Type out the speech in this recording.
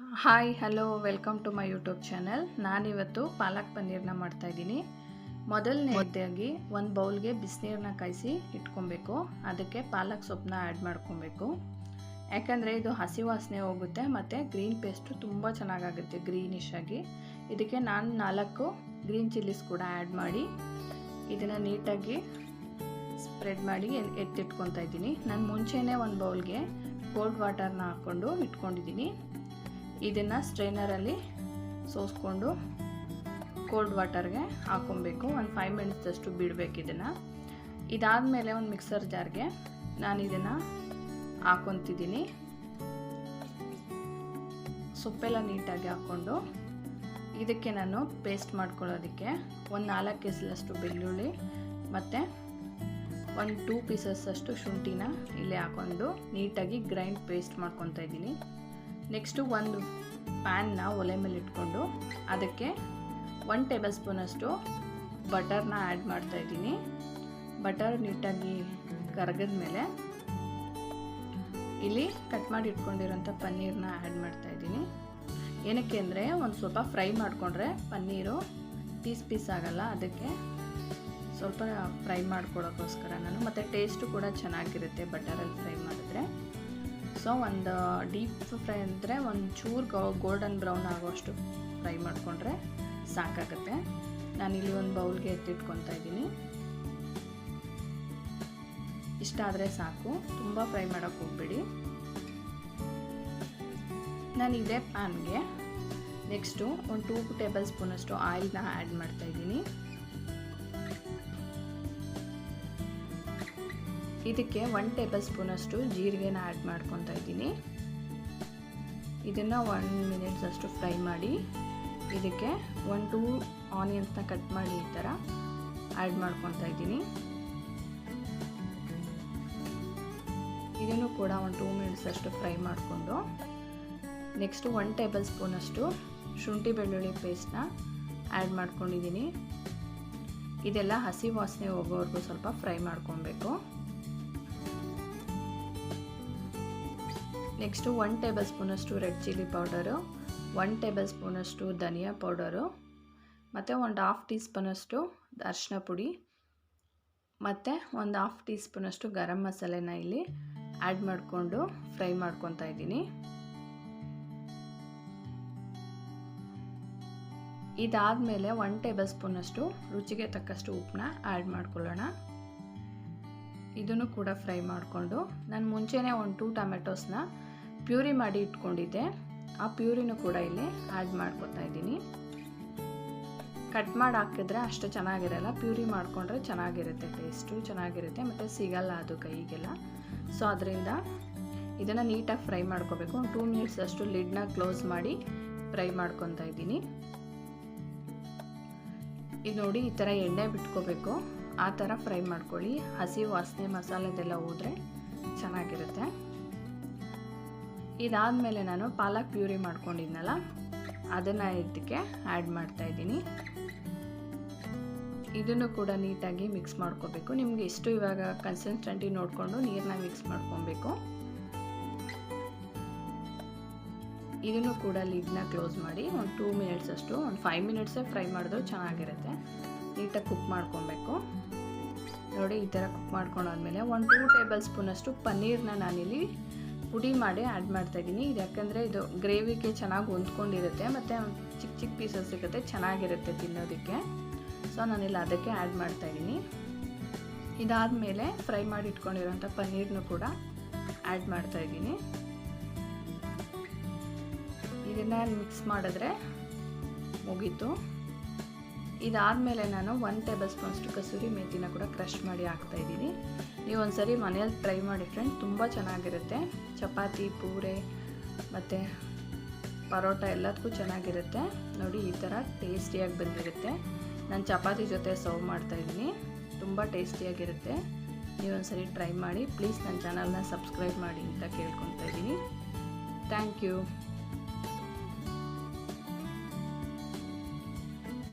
Hi hello welcome to my YouTube channel. ನಾನಿವತ್ತು ಪಾಲಕ್ ಪನ್ನೀರನ್ನ ಮಾಡ್ತಾಯಿದ್ದೀನಿ. ಮೊದಲನೇದಾಗಿ ಒಂದು ಬೌಲ್ಗೆ ಬಿಸಿನೀರನ್ನ ಕಾಯಿಸಿ ಇಟ್ಕೊಬೇಕು. ಅದಕ್ಕೆ ಪಾಲಕ್ ಸೊಪ್ಪನ್ನ ಆ್ಯಡ್ ಮಾಡ್ಕೊಬೇಕು. ಯಾಕಂದರೆ ಇದು ಹಸಿ ವಾಸನೆ ಹೋಗುತ್ತೆ ಮತ್ತು ಗ್ರೀನ್ ಪೇಸ್ಟು ತುಂಬ ಚೆನ್ನಾಗಾಗುತ್ತೆ ಗ್ರೀನಿಶ್ ಆಗಿ. ಇದಕ್ಕೆ ನಾನು 4 ಗ್ರೀನ್ ಚಿಲ್ಲೀಸ್ ಕೂಡ ಆ್ಯಡ್ ಮಾಡಿ ಇದನ್ನು ನೀಟಾಗಿ ಸ್ಪ್ರೆಡ್ ಮಾಡಿ ಎತ್ತಿಟ್ಕೊತಾ ಇದ್ದೀನಿ. ನಾನು ಮುಂಚೆನೇ ಒಂದು ಬೌಲ್ಗೆ ಕೋಲ್ಡ್ ವಾಟರ್ನ ಹಾಕ್ಕೊಂಡು ಇಟ್ಕೊಂಡಿದ್ದೀನಿ. ಇದನ್ನು ಸ್ಟ್ರೈನರಲ್ಲಿ ಸೋಸ್ಕೊಂಡು ಕೋಲ್ಡ್ ವಾಟರ್ಗೆ ಹಾಕ್ಕೊಬೇಕು. ಒಂದು 5 ಮಿನಿಟ್ಸಷ್ಟು ಬಿಡಬೇಕು ಇದನ್ನು. ಇದಾದಮೇಲೆ ಒಂದು ಮಿಕ್ಸರ್ ಜಾರ್ಗೆ ನಾನು ಇದನ್ನು ಹಾಕ್ಕೊತಿದ್ದೀನಿ. ಸೊಪ್ಪೆಲ್ಲ ನೀಟಾಗಿ ಹಾಕ್ಕೊಂಡು ಇದಕ್ಕೆ ನಾನು ಪೇಸ್ಟ್ ಮಾಡ್ಕೊಳ್ಳೋದಕ್ಕೆ ಒಂದು 4 ಎಸಲಷ್ಟು ಬೆಳ್ಳುಳ್ಳಿ ಮತ್ತು ಒಂದು 2 ಪೀಸಸ್ ಅಷ್ಟು ಶುಂಠಿನ ಇಲ್ಲೇ ಹಾಕ್ಕೊಂಡು ನೀಟಾಗಿ ಗ್ರೈಂಡ್ ಪೇಸ್ಟ್ ಮಾಡ್ಕೊತಾ ಇದ್ದೀನಿ. ನೆಕ್ಸ್ಟು ಒಂದು ಪ್ಯಾನ್ನ ಒಲೆ ಮೇಲೆ ಇಟ್ಕೊಂಡು ಅದಕ್ಕೆ 1 ಟೇಬಲ್ ಸ್ಪೂನಷ್ಟು ಬಟರ್ನ ಆ್ಯಡ್ ಮಾಡ್ತಾಯಿದ್ದೀನಿ. ಬಟರ್ ನೀಟಾಗಿ ಕರಗಿದ ಮೇಲೆ ಇಲ್ಲಿ ಕಟ್ ಮಾಡಿ ಇಟ್ಕೊಂಡಿರೋಂಥ ಪನ್ನೀರನ್ನ ಆ್ಯಡ್ ಮಾಡ್ತಾಯಿದ್ದೀನಿ. ಏನಕ್ಕೆ ಅಂದರೆ ಒಂದು ಸ್ವಲ್ಪ ಫ್ರೈ ಮಾಡಿಕೊಂಡ್ರೆ ಪನ್ನೀರು ಪೀಸ್ ಆಗಲ್ಲ, ಅದಕ್ಕೆ ಸ್ವಲ್ಪ ಫ್ರೈ ಮಾಡ್ಕೊಡೋಕ್ಕೋಸ್ಕರ ನಾನು. ಮತ್ತು ಟೇಸ್ಟು ಕೂಡ ಚೆನ್ನಾಗಿರುತ್ತೆ ಬಟರಲ್ಲಿ ಫ್ರೈ ಮಾಡಿದ್ರೆ. ಸೊ ಒಂದು ಡೀಪ್ ಫ್ರೈ ಅಂದರೆ ಒಂದು ಚೂರು ಗೋಲ್ಡನ್ ಬ್ರೌನ್ ಆಗೋಷ್ಟು ಫ್ರೈ ಮಾಡಿಕೊಂಡ್ರೆ ಸಾಕಾಗುತ್ತೆ. ನಾನಿಲ್ಲಿ ಒಂದು ಬೌಲ್ಗೆ ಎತ್ತಿಟ್ಕೊತಾ ಇದ್ದೀನಿ. ಇಷ್ಟಾದರೆ ಸಾಕು, ತುಂಬ ಫ್ರೈ ಮಾಡೋಕ್ಕೆ ಹೋಗ್ಬೇಡಿ. ನಾನು ಇದೇ ಪ್ಯಾನ್ಗೆ ನೆಕ್ಸ್ಟು ಒಂದು 2 ಟೇಬಲ್ ಸ್ಪೂನಷ್ಟು ಆಯಿಲ್ನ ಆ್ಯಡ್ ಮಾಡ್ತಾಯಿದ್ದೀನಿ. ಇದಕ್ಕೆ 1 ಟೇಬಲ್ ಸ್ಪೂನಷ್ಟು ಜೀರಿಗೆನ ಆ್ಯಡ್ ಮಾಡ್ಕೊತಾ ಇದ್ದೀನಿ. ಇದನ್ನು 1 ಮಿನಿಟ್ಸ್ ಅಷ್ಟು ಫ್ರೈ ಮಾಡಿ ಇದಕ್ಕೆ 1-2 ಆನಿಯನ್ಸ್ನ ಕಟ್ ಮಾಡಿ ಈ ಥರ ಆ್ಯಡ್ ಮಾಡ್ಕೊತಾ ಇದ್ದೀನಿ. ಇದನ್ನು ಕೂಡ ಒಂದು 2 ಮಿನಿಟ್ಸ್ ಅಷ್ಟು ಫ್ರೈ ಮಾಡಿಕೊಂಡು ನೆಕ್ಸ್ಟು 1 ಟೇಬಲ್ ಸ್ಪೂನಷ್ಟು ಶುಂಠಿ ಬೆಳ್ಳುಳ್ಳಿ ಪೇಸ್ಟ್ನ ಆ್ಯಡ್ ಮಾಡ್ಕೊಂಡಿದ್ದೀನಿ. ಇದೆಲ್ಲ ಹಸಿ ವಾಸನೆ ಹೋಗೋವರೆಗೂ ಸ್ವಲ್ಪ ಫ್ರೈ ಮಾಡ್ಕೊಬೇಕು. ನೆಕ್ಸ್ಟು 1 ಟೇಬಲ್ ಸ್ಪೂನಷ್ಟು ರೆಡ್ ಚಿಲ್ಲಿ ಪೌಡರು, 1 ಟೇಬಲ್ ಸ್ಪೂನಷ್ಟು ಧನಿಯಾ ಪೌಡರು ಮತ್ತು ಒಂದು 1/2 ಟೀ ಸ್ಪೂನಷ್ಟು ಅರಿಶಿನ ಪುಡಿ ಮತ್ತು ಒಂದು 1/2 ಟೀ ಸ್ಪೂನಷ್ಟು ಗರಂ ಮಸಾಲೆನ ಇಲ್ಲಿ ಆ್ಯಡ್ ಮಾಡಿಕೊಂಡು ಫ್ರೈ ಮಾಡ್ಕೊತಾ ಇದ್ದೀನಿ. ಇದಾದಮೇಲೆ 1 ಟೇಬಲ್ ಸ್ಪೂನಷ್ಟು ರುಚಿಗೆ ತಕ್ಕಷ್ಟು ಉಪ್ಪನ್ನ ಆ್ಯಡ್ ಮಾಡ್ಕೊಳ್ಳೋಣ. ಇದನ್ನು ಕೂಡ ಫ್ರೈ ಮಾಡಿಕೊಂಡು ನಾನು ಮುಂಚೆನೇ ಒಂದು 2 ಟೊಮೆಟೊಸ್ನ ಪ್ಯೂರಿ ಮಾಡಿ ಇಟ್ಕೊಂಡಿದ್ದೆ. ಆ ಪ್ಯೂರಿನೂ ಕೂಡ ಇಲ್ಲಿ ಆ್ಯಡ್ ಮಾಡ್ಕೊತಾ ಇದ್ದೀನಿ. ಕಟ್ ಮಾಡಿ ಹಾಕಿದ್ರೆ ಅಷ್ಟು ಚೆನ್ನಾಗಿರಲ್ಲ, ಪ್ಯೂರಿ ಮಾಡಿಕೊಂಡ್ರೆ ಚೆನ್ನಾಗಿರುತ್ತೆ, ಟೇಸ್ಟು ಚೆನ್ನಾಗಿರುತ್ತೆ ಮತ್ತು ಸಿಗಲ್ಲ ಅದು ಕೈಗೆಲ್ಲ. ಸೊ ಅದರಿಂದ ಇದನ್ನು ನೀಟಾಗಿ ಫ್ರೈ ಮಾಡ್ಕೋಬೇಕು. ಒಂದು 2 ಮಿನಿಟ್ಸ್ ಅಷ್ಟು ಲಿಡ್ನ ಕ್ಲೋಸ್ ಮಾಡಿ ಫ್ರೈ ಮಾಡ್ಕೊತಾ ಇದ್ದೀನಿ. ಇದು ನೋಡಿ ಈ ಥರ ಎಣ್ಣೆ ಬಿಟ್ಕೋಬೇಕು, ಆ ಥರ ಫ್ರೈ ಮಾಡ್ಕೊಳ್ಳಿ. ಹಸಿ ವಾಸನೆ ಮಸಾಲೆದೆಲ್ಲ ಹೋದರೆ ಚೆನ್ನಾಗಿರುತ್ತೆ. ಇದಾದಮೇಲೆ ನಾನು ಪಾಲಕ್ ಪ್ಯೂರಿ ಮಾಡ್ಕೊಂಡಿದ್ನಲ್ಲ ಅದನ್ನು ಇದಕ್ಕೆ ಆ್ಯಡ್ ಮಾಡ್ತಾಯಿದ್ದೀನಿ. ಇದನ್ನು ಕೂಡ ನೀಟಾಗಿ ಮಿಕ್ಸ್ ಮಾಡ್ಕೋಬೇಕು. ನಿಮಗೆ ಎಷ್ಟು ಇವಾಗ ಕನ್ಸಿಸ್ಟೆನ್ಸಿ ನೋಡಿಕೊಂಡು ನೀರನ್ನ ಮಿಕ್ಸ್ ಮಾಡ್ಕೊಬೇಕು. ಇದನ್ನು ಕೂಡ ಲಿಡ್ನ ಕ್ಲೋಸ್ ಮಾಡಿ ಒಂದು 2 ಮಿನಿಟ್ಸ್ ಅಷ್ಟು, ಒಂದು 5 ಮಿನಿಟ್ಸೇ ಫ್ರೈ ಮಾಡಿದ್ರು ಚೆನ್ನಾಗಿರುತ್ತೆ. ನೀಟಾಗಿ ಕುಕ್ ಮಾಡ್ಕೊಬೇಕು. ನೋಡಿ ಈ ಥರ ಕುಕ್ ಮಾಡ್ಕೊಂಡಾದ್ಮೇಲೆ ಒಂದು 2 ಟೇಬಲ್ ಸ್ಪೂನಷ್ಟು ಪನ್ನೀರನ್ನ ನಾನಿಲ್ಲಿ ಪುಡಿ ಮಾಡಿ ಆ್ಯಡ್ ಮಾಡ್ತಾಯಿದ್ದೀನಿ. ಇದು ಯಾಕಂದರೆ ಇದು ಗ್ರೇವಿಗೆ ಚೆನ್ನಾಗಿ ಹೊಂದ್ಕೊಂಡಿರುತ್ತೆ ಮತ್ತು ಚಿಕ್ಕ ಚಿಕ್ಕ ಪೀಸಸ್ ಸಿಗುತ್ತೆ, ಚೆನ್ನಾಗಿರುತ್ತೆ ತಿನ್ನೋದಕ್ಕೆ. ಸೊ ನಾನಿಲ್ಲಿ ಅದಕ್ಕೆ ಆ್ಯಡ್ ಮಾಡ್ತಾಯಿದ್ದೀನಿ. ಇದಾದಮೇಲೆ ಫ್ರೈ ಮಾಡಿ ಇಟ್ಕೊಂಡಿರೋಂಥ ಪನ್ನೀರನ್ನು ಕೂಡ ಆ್ಯಡ್ ಮಾಡ್ತಾಯಿದ್ದೀನಿ. ಇದನ್ನು ಮಿಕ್ಸ್ ಮಾಡಿದ್ರೆ ಮುಗೀತು. ಇದಾದಮೇಲೆ ನಾನು 1 ಟೇಬಲ್ ಸ್ಪೂನಷ್ಟು ಕಸೂರಿ ಮೇಥಿನ ಕೂಡ ಕ್ರಷ್ ಮಾಡಿ ಹಾಕ್ತಾಯಿದ್ದೀನಿ. ನೀವು ಒಂದ್ಸರಿ ಮನೇಲಿ ಟ್ರೈ ಮಾಡಿ ಫ್ರೆಂಡ್, ತುಂಬ ಚೆನ್ನಾಗಿರುತ್ತೆ. ಚಪಾತಿ, ಪೂರೆ ಮತ್ತು ಪರೋಟ ಎಲ್ಲದಕ್ಕೂ ಚೆನ್ನಾಗಿರುತ್ತೆ. ನೋಡಿ ಈ ಥರ ಟೇಸ್ಟಿಯಾಗಿ ಬಂದಿರುತ್ತೆ. ನಾನು ಚಪಾತಿ ಜೊತೆ ಸರ್ವ್ ಮಾಡ್ತಾಯಿದ್ದೀನಿ, ತುಂಬ ಟೇಸ್ಟಿಯಾಗಿರುತ್ತೆ. ನೀವು ಒಂದ್ಸರಿ ಟ್ರೈ ಮಾಡಿ. ಪ್ಲೀಸ್ ನನ್ನ ಚಾನಲ್ನ ಸಬ್ಸ್ಕ್ರೈಬ್ ಮಾಡಿ ಅಂತ ಕೇಳ್ಕೊತಾ ಇದ್ದೀನಿ. Thank you.